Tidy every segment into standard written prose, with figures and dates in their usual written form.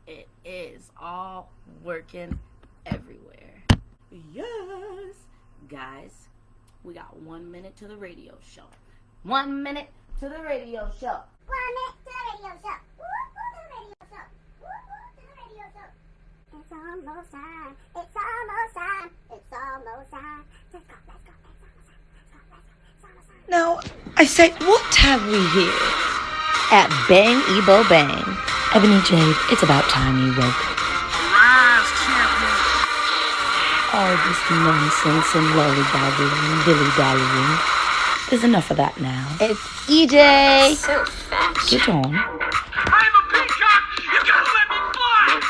It is all working everywhere. Yes. Guys, we got 1 minute to the radio show. 1 minute to the radio show. 1 minute to the radio show. To the radio show. To the radio show. It's almost time. It's almost time. It's almost time. Let's go. Let's go. It's almost time. Now, I say, what have we here? At Bang Ebo Bang. Ebony Jade, it's about time you woke. Rise, champion. All this nonsense and lollygagging, dilly-dallying. There's enough of that now. It's EJ. So fast. Get on. I'm a peacock. You gotta let me fly.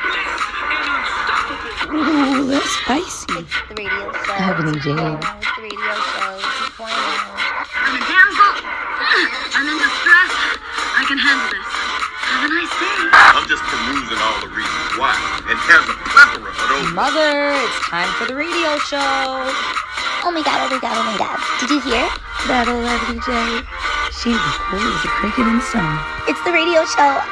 Bliss and unstoppable. Ooh, that's spicy. It's the radio show. Ebony Jade. It's the radio show. 2.0. I'm a damsel. I'm in distress. I can handle this. Have a nice day. I'm just perusing all the reasons why, and there's a plethora of those. Mother, it's time for the radio show. Oh my god, oh my god, oh my god. Did you hear? That'll Ebony Jade. She's as cool as a cricket in the summer. It's the radio show.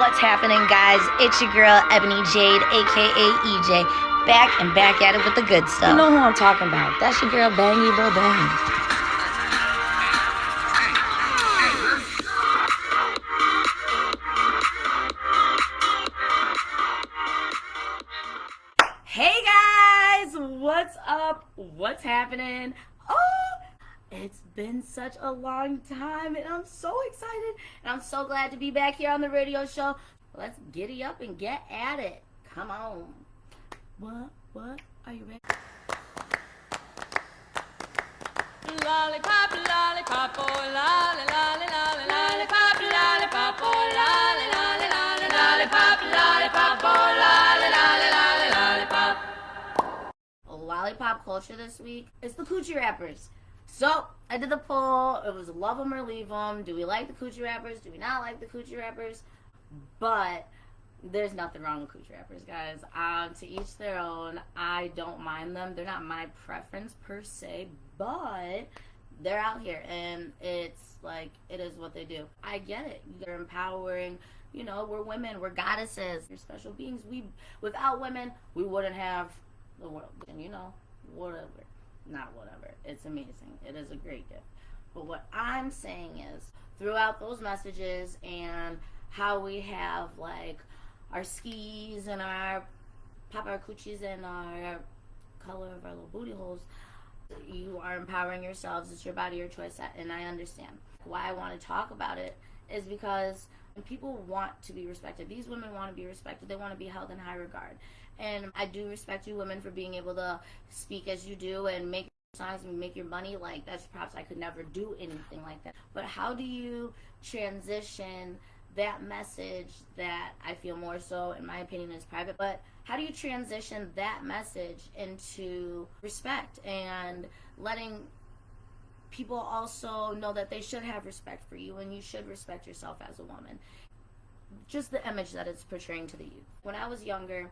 What's happening, guys? It's your girl, Ebony Jade, a.k.a. EJ. Back and back at it with the good stuff. You know who I'm talking about. That's your girl, Bang Ebo Bang. Hey guys, what's up? What's happening? Oh, it's been such a long time and I'm so excited and I'm so glad to be back here on the radio show. Let's giddy up and get at it. Come on. What? Are you ready? Lollipop, lollipop, oh lolly, lolly, lolly, lollipop, lollipop, oh lolly, lolly, lolly, lollipop, lollipop, oh lolly, lolly, lolly, lollipop. Lollipop culture this week is the Coochie rappers. So I did the poll. It was love them or leave them. Do we like the Coochie rappers? Do we not like the Coochie rappers? But there's nothing wrong with Coochie rappers, guys. To each their own. I don't mind them. They're not my preference per se, but they're out here and it's like, it is what they do. I get it. They're empowering. You know, we're women. We're goddesses. We're special beings. Without women, we wouldn't have the world. And you know, whatever. Not whatever. It's amazing. It is a great gift. But what I'm saying is, throughout those messages and how we have like our skis and our pop our coochies and our color of our little booty holes, you are empowering yourselves. It's your body, your choice, and I understand. Why I want to talk about it is because people want to be respected. These women want to be respected. They want to be held in high regard. And I do respect you women for being able to speak as you do and make songs and make your money. Like, that's perhaps I could never do anything like that. But how do you transition that message that I feel more so, in my opinion, is private, but how do you transition that message into respect and letting people also know that they should have respect for you and you should respect yourself as a woman? Just the image that it's portraying to the youth. When I was younger,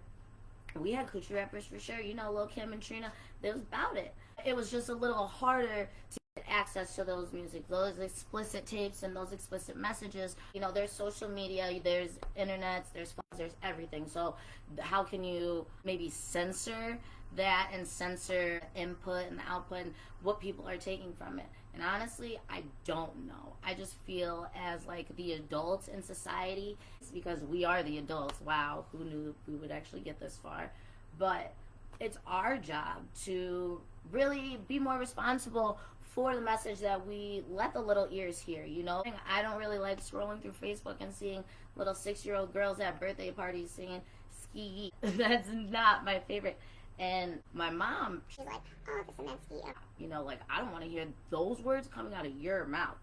we had Coochie rappers for sure. You know, Lil Kim and Trina, they was about it. It was just a little harder to get access to those music, those explicit tapes and those explicit messages. You know, there's social media, there's internets, there's phones, there's everything. So how can you maybe censor that and censor input and the output and what people are taking from it? And honestly, I don't know. I just feel as like the adults in society, it's because we are the adults. Wow, who knew we would actually get this far? But it's our job to really be more responsible for the message that we let the little ears hear, you know? I don't really like scrolling through Facebook and seeing little 6-year-old girls at birthday parties singing ski. That's not my favorite. And my mom, She's like, oh, this man's ski. you know, like, I don't want to hear those words coming out of your mouth,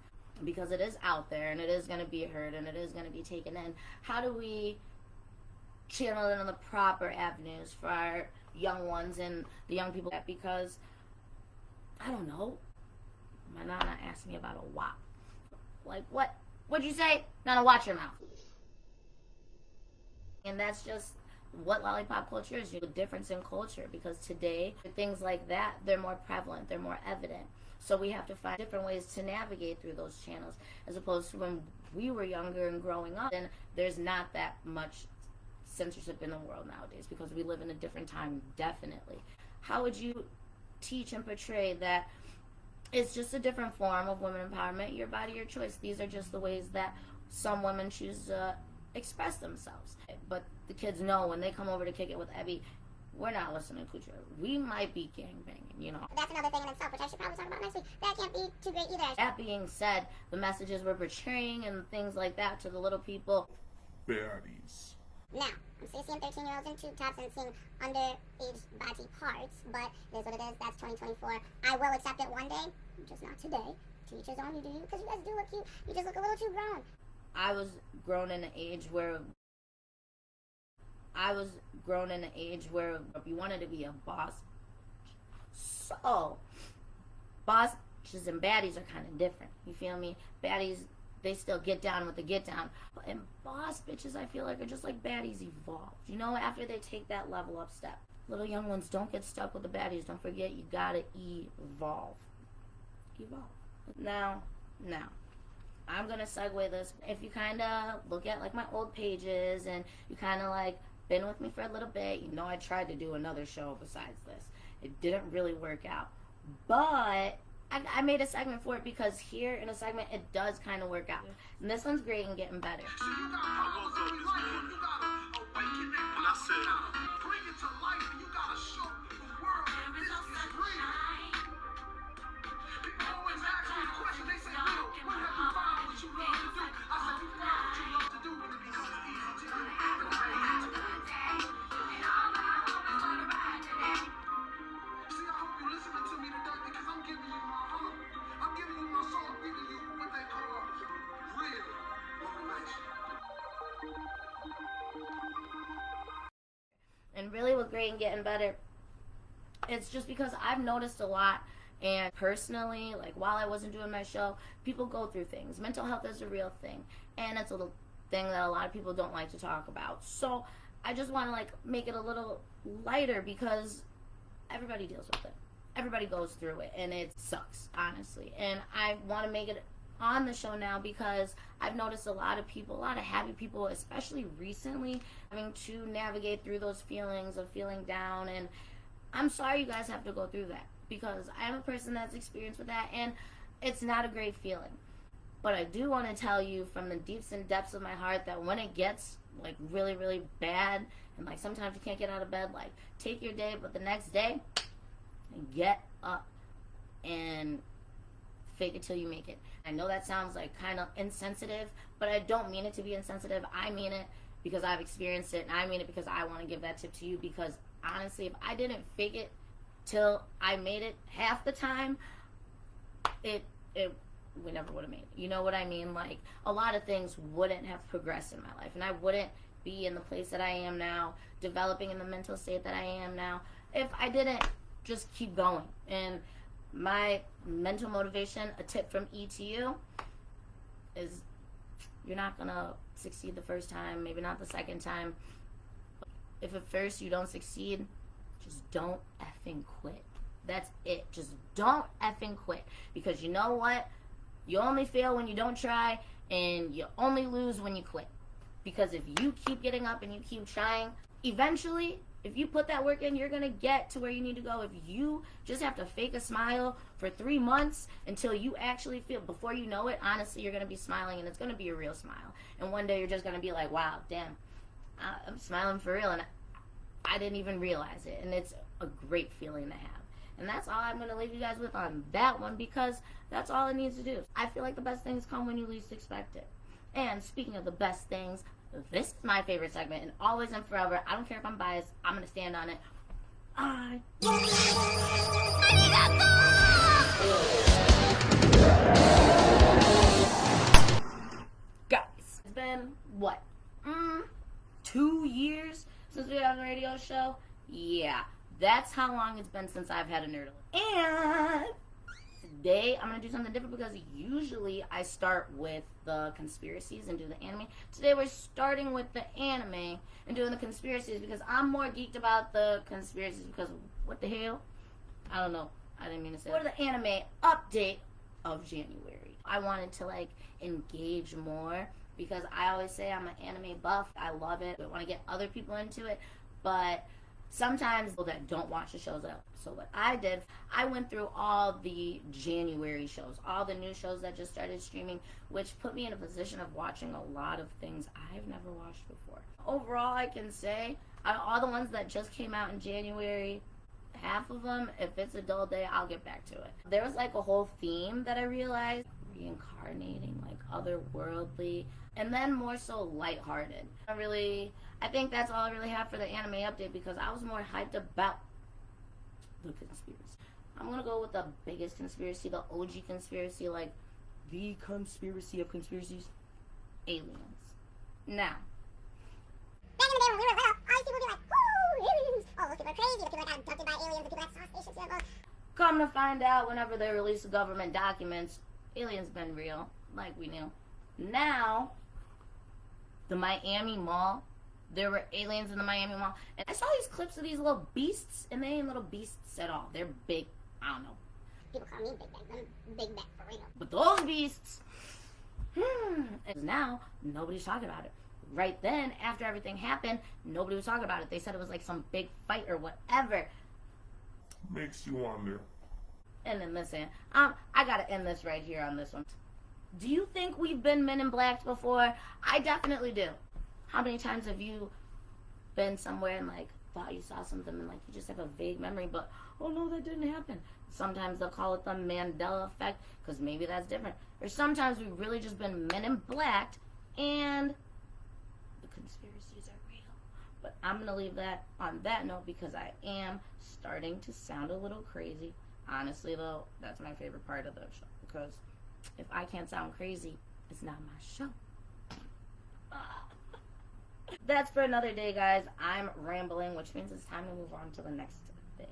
because it is out there and it is going to be heard and it is going to be taken in. How do we channel it on the proper avenues for our young ones and the young people? Because, I don't know, my nana asked me about a WAP. Like, what'd you say? Nana, watch your mouth. And that's just what lollipop culture is. The difference in culture, because today things like that, they're more prevalent, they're more evident. So we have to find different ways to navigate through those channels, as opposed to when we were younger and growing up. And there's not that much censorship in the world nowadays because we live in a different time, definitely. How would you teach and portray that it's just a different form of women empowerment, your body, your choice? These are just the ways that some women choose to express themselves. But the kids know when they come over to kick it with Abby, we're not listening to Coochie. We might be gangbanging, you know. That's another thing in itself, which I should probably talk about next week. That can't be too great either. That being said, the messages we're portraying and things like that to the little people. Baddies. Now, I'm still seeing 13-year-olds in tube tops and seeing underage body parts, but it is what it is. That's 2024. I will accept it one day, just not today. To each his own, you do you, because you guys do look cute. You just look a little too grown. I was grown in an age where you wanted to be a boss. So, bosses and baddies are kind of different. You feel me? Baddies, they still get down with the get down. And boss bitches, I feel like, are just like baddies evolved. You know, after they take that level up step. Little young ones, don't get stuck with the baddies. Don't forget, you gotta evolve. Now, I'm gonna segue this. If you kind of look at like my old pages and you kind of like been with me for a little bit, you know I tried to do another show besides this. It didn't really work out, but I made a segment for it because here in a segment it does kind of work out. And this one's great and getting better. And really what's great and getting better, it's just because I've noticed a lot, and personally, like while I wasn't doing my show, people go through things. Mental health is a real thing, and it's a thing that a lot of people don't like to talk about. So I just want to like make it a little lighter because everybody deals with it. Everybody goes through it, and it sucks, honestly. And I want to make it on the show now because I've noticed a lot of people, a lot of happy people, especially recently, having to navigate through those feelings of feeling down. And I'm sorry you guys have to go through that because I'm a person that's experienced with that, and it's not a great feeling. But I do want to tell you from the deeps and depths of my heart that when it gets like really, really bad, and like sometimes you can't get out of bed, like take your day, but the next day, get up and fake it till you make it. I know that sounds like kind of insensitive, but I don't mean it to be insensitive. I mean it because I've experienced it, and I mean it because I want to give that tip to you, because honestly, if I didn't fake it till I made it half the time, we never would have made it. You know what I mean? Like, a lot of things wouldn't have progressed in my life, and I wouldn't be in the place that I am now, developing in the mental state that I am now, if I didn't just keep going. And my mental motivation, a tip from E to you, is you're not gonna succeed the first time, maybe not the second time. If at first you don't succeed, just don't effing quit. That's it. Just don't effing quit. Because you know what? You only fail when you don't try, and you only lose when you quit. Because if you keep getting up and you keep trying, eventually, if you put that work in, you're going to get to where you need to go. If you just have to fake a smile for 3 months until you actually feel, before you know it, honestly, you're going to be smiling, and it's going to be a real smile. And one day you're just going to be like, wow, damn, I'm smiling for real, and I didn't even realize it. And it's a great feeling to have. And that's all I'm going to leave you guys with on that one, because that's all it needs to do. I feel like the best things come when you least expect it. And speaking of the best things, this is my favorite segment, and always and forever. I don't care if I'm biased. I'm going to stand on it. Guys, it's been, what, 2 years since we had a radio show? Yeah, that's how long it's been since I've had a nerd alert. And today I'm going to do something different, because usually I start with the conspiracies and do the anime. Today we're starting with the anime and doing the conspiracies, because I'm more geeked about the conspiracies, because what the hell? I don't know. I didn't mean to say that. For the anime update of January, I wanted to like engage more because I always say I'm an anime buff. I love it. I want to get other people into it, but sometimes people that don't watch the shows out. So what I did, I went through all the January shows, all the new shows that just started streaming, which put me in a position of watching a lot of things I've never watched before. Overall, I can say all the ones that just came out in January, half of them, if it's a dull day, I'll get back to it. There was like a whole theme that I realized, reincarnating, like otherworldly, and then more so lighthearted. I think that's all I really have for the anime update because I was more hyped about the conspiracy. I'm gonna go with the biggest conspiracy, the OG conspiracy, like the conspiracy of conspiracies, aliens. Now, Back in the day when we were little, all these people would be like, woo, aliens. Oh, those people are crazy. The people that got abducted by aliens, the people that saw spaceships, UFOs. come to find out, whenever they release the government documents, aliens been real, like we knew. Now, the Miami Mall, there were aliens in the Miami Mall, and I saw these clips of these little beasts, and they ain't little beasts at all. They're big, I don't know. People call me Big Bang. I'm Big Bang for real. But those beasts, and now, nobody's talking about it. Right then, after everything happened, nobody was talking about it. They said it was like some big fight or whatever. Makes you wonder. And then listen, I gotta end this right here on this one. Do you think we've been Men in Black before? I definitely do. How many times have you been somewhere and like thought you saw something and like you just have a vague memory, but oh no, that didn't happen? Sometimes they'll call it the Mandela effect because maybe that's different. Or sometimes we've really just been Men in Black and the conspiracies are real. But I'm gonna leave that on that note because I am starting to sound a little crazy. Honestly though, that's my favorite part of the show because if I can't sound crazy, it's not my show. That's for another day, guys. I'm rambling, which means it's time to move on to the next thing,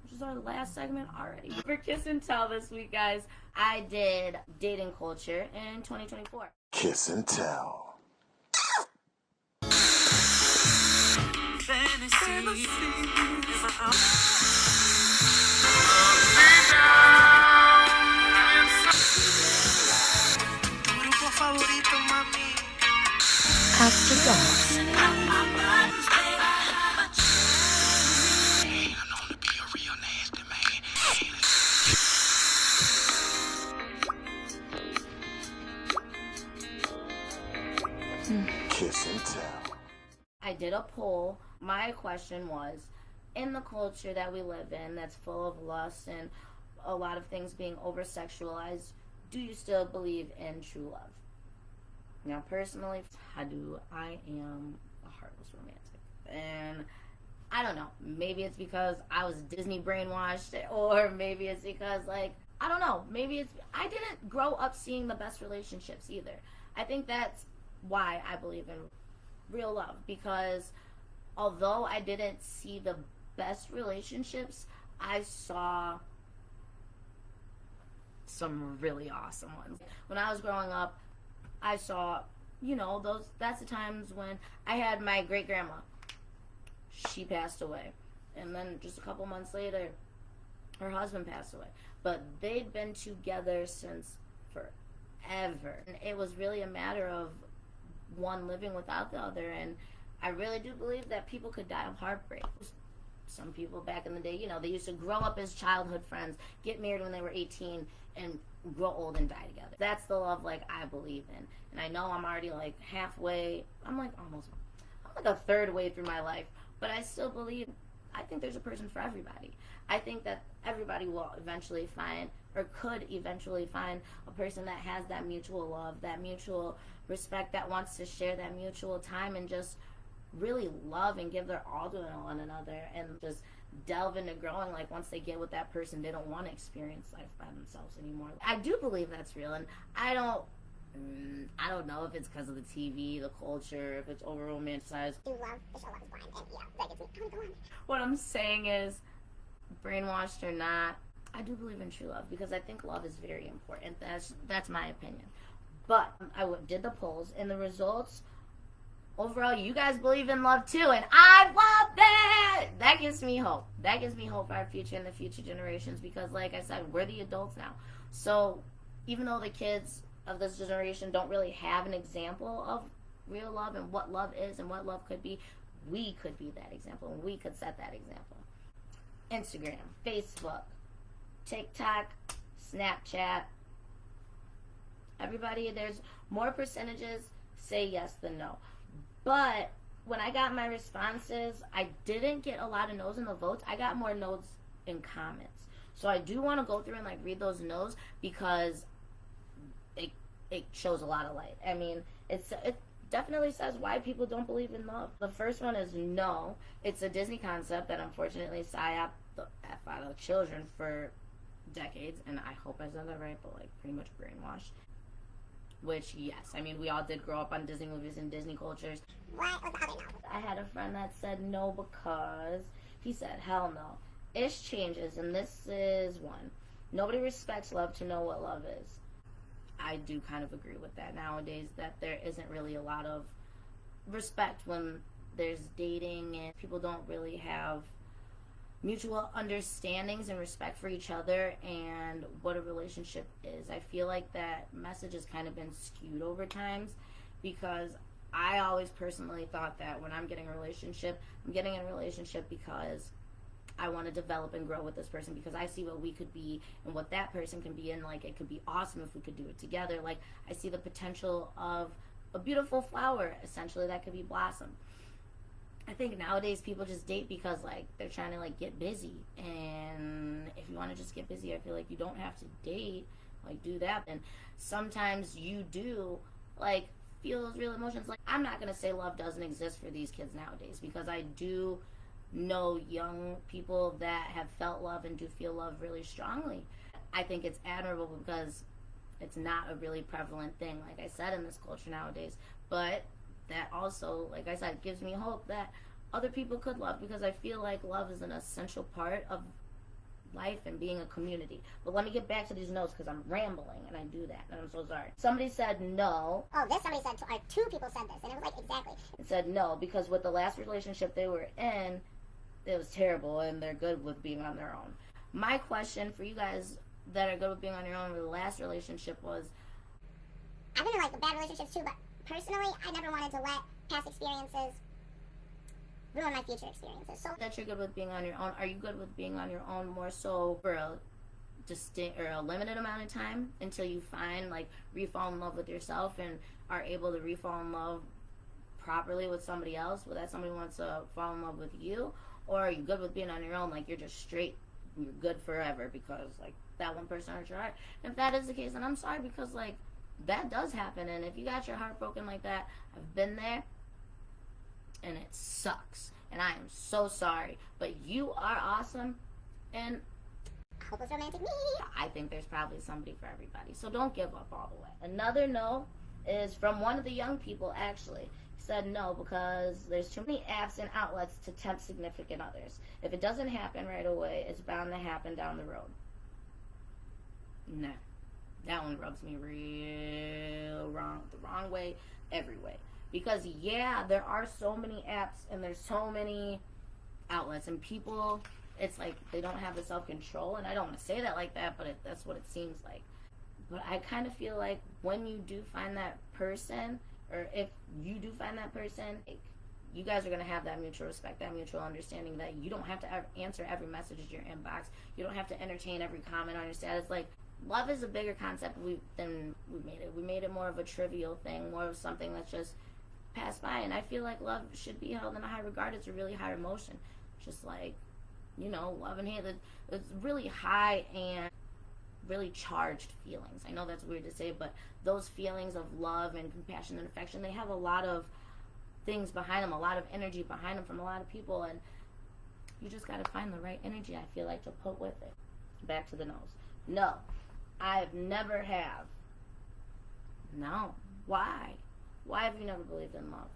which is our last segment already. For Kiss and Tell this week, guys, I did dating culture in 2024. Kiss and Tell. After Dark. Kiss and Tell. I did a poll. My question was, in the culture that we live in that's full of lust and a lot of things being over-sexualized, do you still believe in true love? Now, personally, I do. I am a heartless romantic. And I don't know. Maybe it's because I was Disney brainwashed, or maybe it's because, like, I don't know. Maybe it's, I didn't grow up seeing the best relationships either. I think that's why I believe in real love, because although I didn't see the best relationships, I saw some really awesome ones. When I was growing up, I saw, that's the times when I had my great grandma. She passed away. And then just a couple months later, her husband passed away. But they'd been together since forever. And it was really a matter of one living without the other. And I really do believe that people could die of heartbreak. Some people back in the day, they used to grow up as childhood friends, get married when they were 18, and grow old and die together. That's the love, I believe in. And I know I'm already, halfway, I'm like a third way through my life, but I still believe, I think there's a person for everybody. I think that everybody will eventually find, or could eventually find, a person that has that mutual love, that mutual respect, that wants to share that mutual time and just really love and give their all to one another and just delve into growing. Once they get with that person, they don't want to experience life by themselves anymore. I do believe that's real, and I don't know if it's because of the TV, the culture, if it's over romanticized. Do love the show Love is Blind, and that gets me. I want to go on. What I'm saying is, brainwashed or not, I do believe in true love because I think love is very important. That's my opinion. But I did the polls, and the results, overall, you guys believe in love too, and I love that! But that gives me hope. That gives me hope for our future and the future generations because, like I said, we're the adults now. So even though the kids of this generation don't really have an example of real love and what love is and what love could be, we could be that example and we could set that example. Instagram, Facebook, TikTok, Snapchat. Everybody, there's more percentages say yes than no. But when I got my responses, I didn't get a lot of no's in the votes. I got more no's in comments. So I do want to go through and like read those no's because it shows a lot of light. I mean, it definitely says why people don't believe in love. The first one is no. It's a Disney concept that unfortunately psyoped the F out of children for decades, and I hope I said that right, but like pretty much brainwashed. Which, yes, I mean, we all did grow up on Disney movies and Disney cultures. What was the other no? I had a friend that said no because he said, hell no. Ish changes, and this is one. Nobody respects love to know what love is. I do kind of agree with that nowadays, that there isn't really a lot of respect when there's dating and people don't really have mutual understandings and respect for each other and what a relationship is. I feel like that message has kind of been skewed over times because I always personally thought that when I'm getting a relationship, I'm getting in a relationship because I want to develop and grow with this person because I see what we could be and what that person can be, and like it could be awesome if we could do it together. Like I see the potential of a beautiful flower essentially that could be blossom. I think nowadays people just date because like they're trying to like get busy, and if you want to just get busy, I feel like you don't have to date, like do that. And sometimes you do like feel those real emotions. Like I'm not gonna say love doesn't exist for these kids nowadays because I do know young people that have felt love and do feel love really strongly. I think it's admirable because it's not a really prevalent thing, like I said, in this culture nowadays. But that also, like I said, gives me hope that other people could love because I feel like love is an essential part of life and being a community. But let me get back to these notes because I'm rambling and I do that and I'm so sorry. Somebody said no. Oh, somebody said, two people said this, and it was like, exactly. It said no because with the last relationship they were in, it was terrible and they're good with being on their own. My question for you guys that are good with being on your own with the last relationship was, I've been in like bad relationships too, but personally, I never wanted to let past experiences ruin my future experiences. So that you're good with being on your own. Are you good with being on your own more so for a distinct or a limited amount of time until you find like re-fall in love with yourself and are able to re-fall in love properly with somebody else, where that somebody wants to fall in love with you? Or are you good with being on your own, like you're just straight, you're good forever because like that one person hurt your heart? And if that is the case, then I'm sorry because like that does happen, and if you got your heart broken like that, I've been there and it sucks, and I am so sorry, but you are awesome, and hopeless romantic me. I think there's probably somebody for everybody, so don't give up all the way. Another no is from one of the young people actually. Said no because there's too many apps and outlets to tempt significant others. If it doesn't happen right away, it's bound to happen down the road. Nah, that one rubs me real wrong, the wrong way, every way. Because yeah, there are so many apps and there's so many outlets and people, it's like they don't have the self-control, and I don't want to say that like that, but that's what it seems like. But I kind of feel like when you do find that person, or if you do find that person, you guys are going to have that mutual respect, that mutual understanding that you don't have to answer every message in your inbox. You don't have to entertain every comment on your status. Like, love is a bigger concept than we made it. We made it more of a trivial thing, more of something that's just passed by. And I feel like love should be held in a high regard. It's a really high emotion. Just like, you know, love and hate. It's really high and really charged feelings. I know that's weird to say, but those feelings of love and compassion and affection, they have a lot of things behind them, a lot of energy behind them from a lot of people, and you just got to find the right energy, I feel like, to put with it. Back to the no's. No, I've never have. No. Why? Why have you never believed in love?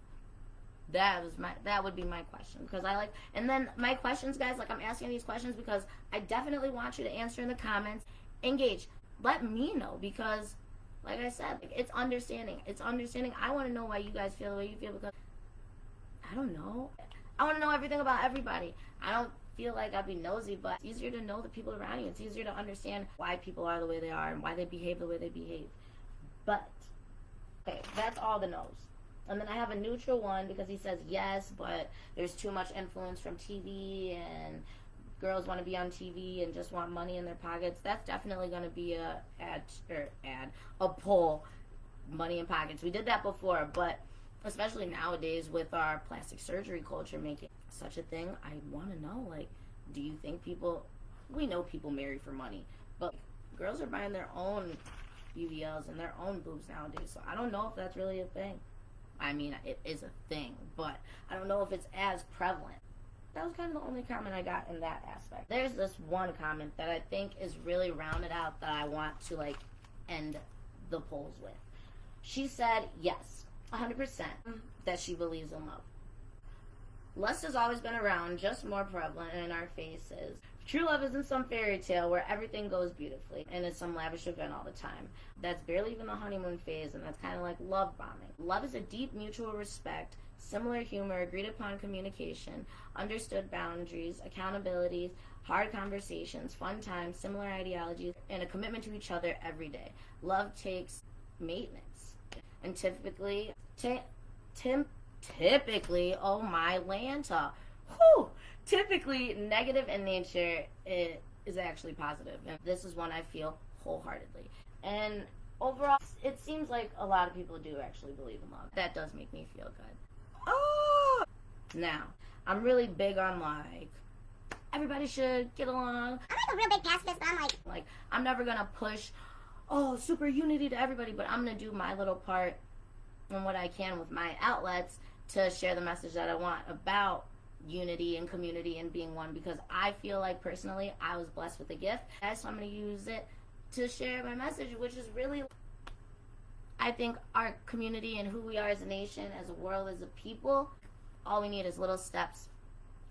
That would be my question, because I like, and then my questions, guys, like I'm asking these questions because I definitely want you to answer in the comments. Engage. Let me know, because like I said, it's understanding. I want to know why you guys feel the way you feel, because I don't know. I want to know everything about everybody. I don't feel like I'd be nosy, but it's easier to know the people around you. It's easier to understand why people are the way they are and why they behave the way they behave. But, okay, that's all the no's. And then I have a neutral one because he says yes, but there's too much influence from TV and girls want to be on TV and just want money in their pockets. That's definitely going to be a poll, money in pockets. We did that before, but especially nowadays with our plastic surgery culture making such a thing, I want to know, like, do you think we know people marry for money, but girls are buying their own BBLs and their own boobs nowadays, so I don't know if that's really a thing. I mean, it is a thing, but I don't know if it's as prevalent. That was kind of the only comment I got in that aspect. There's this one comment that I think is really rounded out that I want to, like, end the polls with. She said yes, 100%, that she believes in love. Lust has always been around, just more prevalent in our faces. True love isn't some fairy tale where everything goes beautifully and it's some lavish event all the time. That's barely even the honeymoon phase, and that's kind of like love bombing. Love is a deep mutual respect, similar humor, agreed upon communication, understood boundaries, accountabilities, hard conversations, fun times, similar ideologies, and a commitment to each other every day. Love takes maintenance. And typically, oh my Lanta, whew, typically negative in nature, it is actually positive. And this is one I feel wholeheartedly. And overall, it seems like a lot of people do actually believe in love. That does make me feel good. Oh! Now, I'm really big on, like, everybody should get along. I'm like a real big pacifist, but I'm like, I'm never gonna push, super unity to everybody, but I'm gonna do my little part and what I can with my outlets to share the message that I want about unity and community and being one, because I feel like personally I was blessed with a gift, so I'm going to use it to share my message, which is really, I think, our community and who we are as a nation, as a world, as a people. All we need is little steps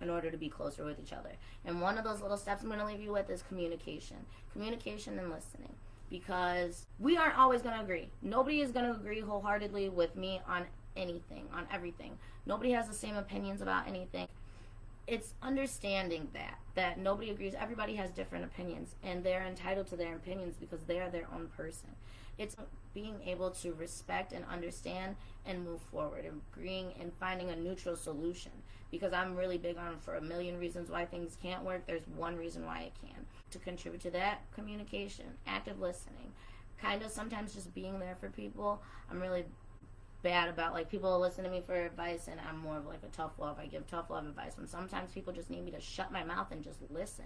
in order to be closer with each other, and one of those little steps I'm going to leave you with is communication and listening, because we aren't always going to agree. Nobody is going to agree wholeheartedly with me on anything, on everything. Nobody has the same opinions about anything. It's understanding that nobody agrees. Everybody has different opinions, and they're entitled to their opinions because they are their own person. It's being able to respect and understand and move forward, and agreeing and finding a neutral solution, because I'm really big on, for a million reasons why things can't work, there's one reason why it can. To contribute to that, communication, active listening, kind of sometimes just being there for people. I'm really bad about, like, people listen to me for advice, and I'm more of like a tough love. I give tough love advice when sometimes people just need me to shut my mouth and just listen.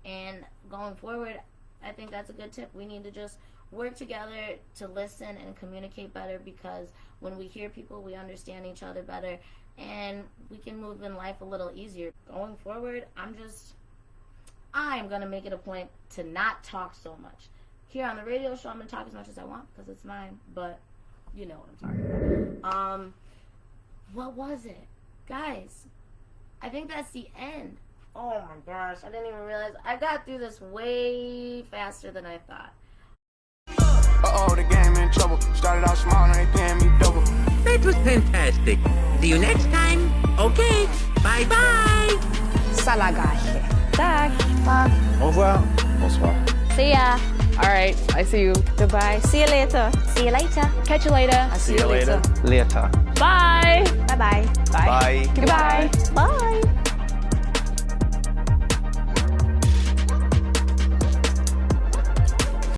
And going forward, I think that's a good tip. We need to just work together to listen and communicate better, because when we hear people, we understand each other better, and we can move in life a little easier. Going forward, I'm going to make it a point to not talk so much. Here on the radio show, I'm going to talk as much as I want because it's mine, but you know what I'm talking about. What was it? Guys, I think that's the end. Oh my gosh, I didn't even realize. I got through this way faster than I thought. Uh-oh, the game in trouble. Started out small, now they paying me double. That was fantastic. See you next time. Okay, bye-bye. Salagache. Tak. Au revoir. Bonsoir. See ya. All right, I see you. Goodbye. See you later. See you later. Catch you later. I see you later. Later. Bye. Bye-bye. Bye. Goodbye. Bye.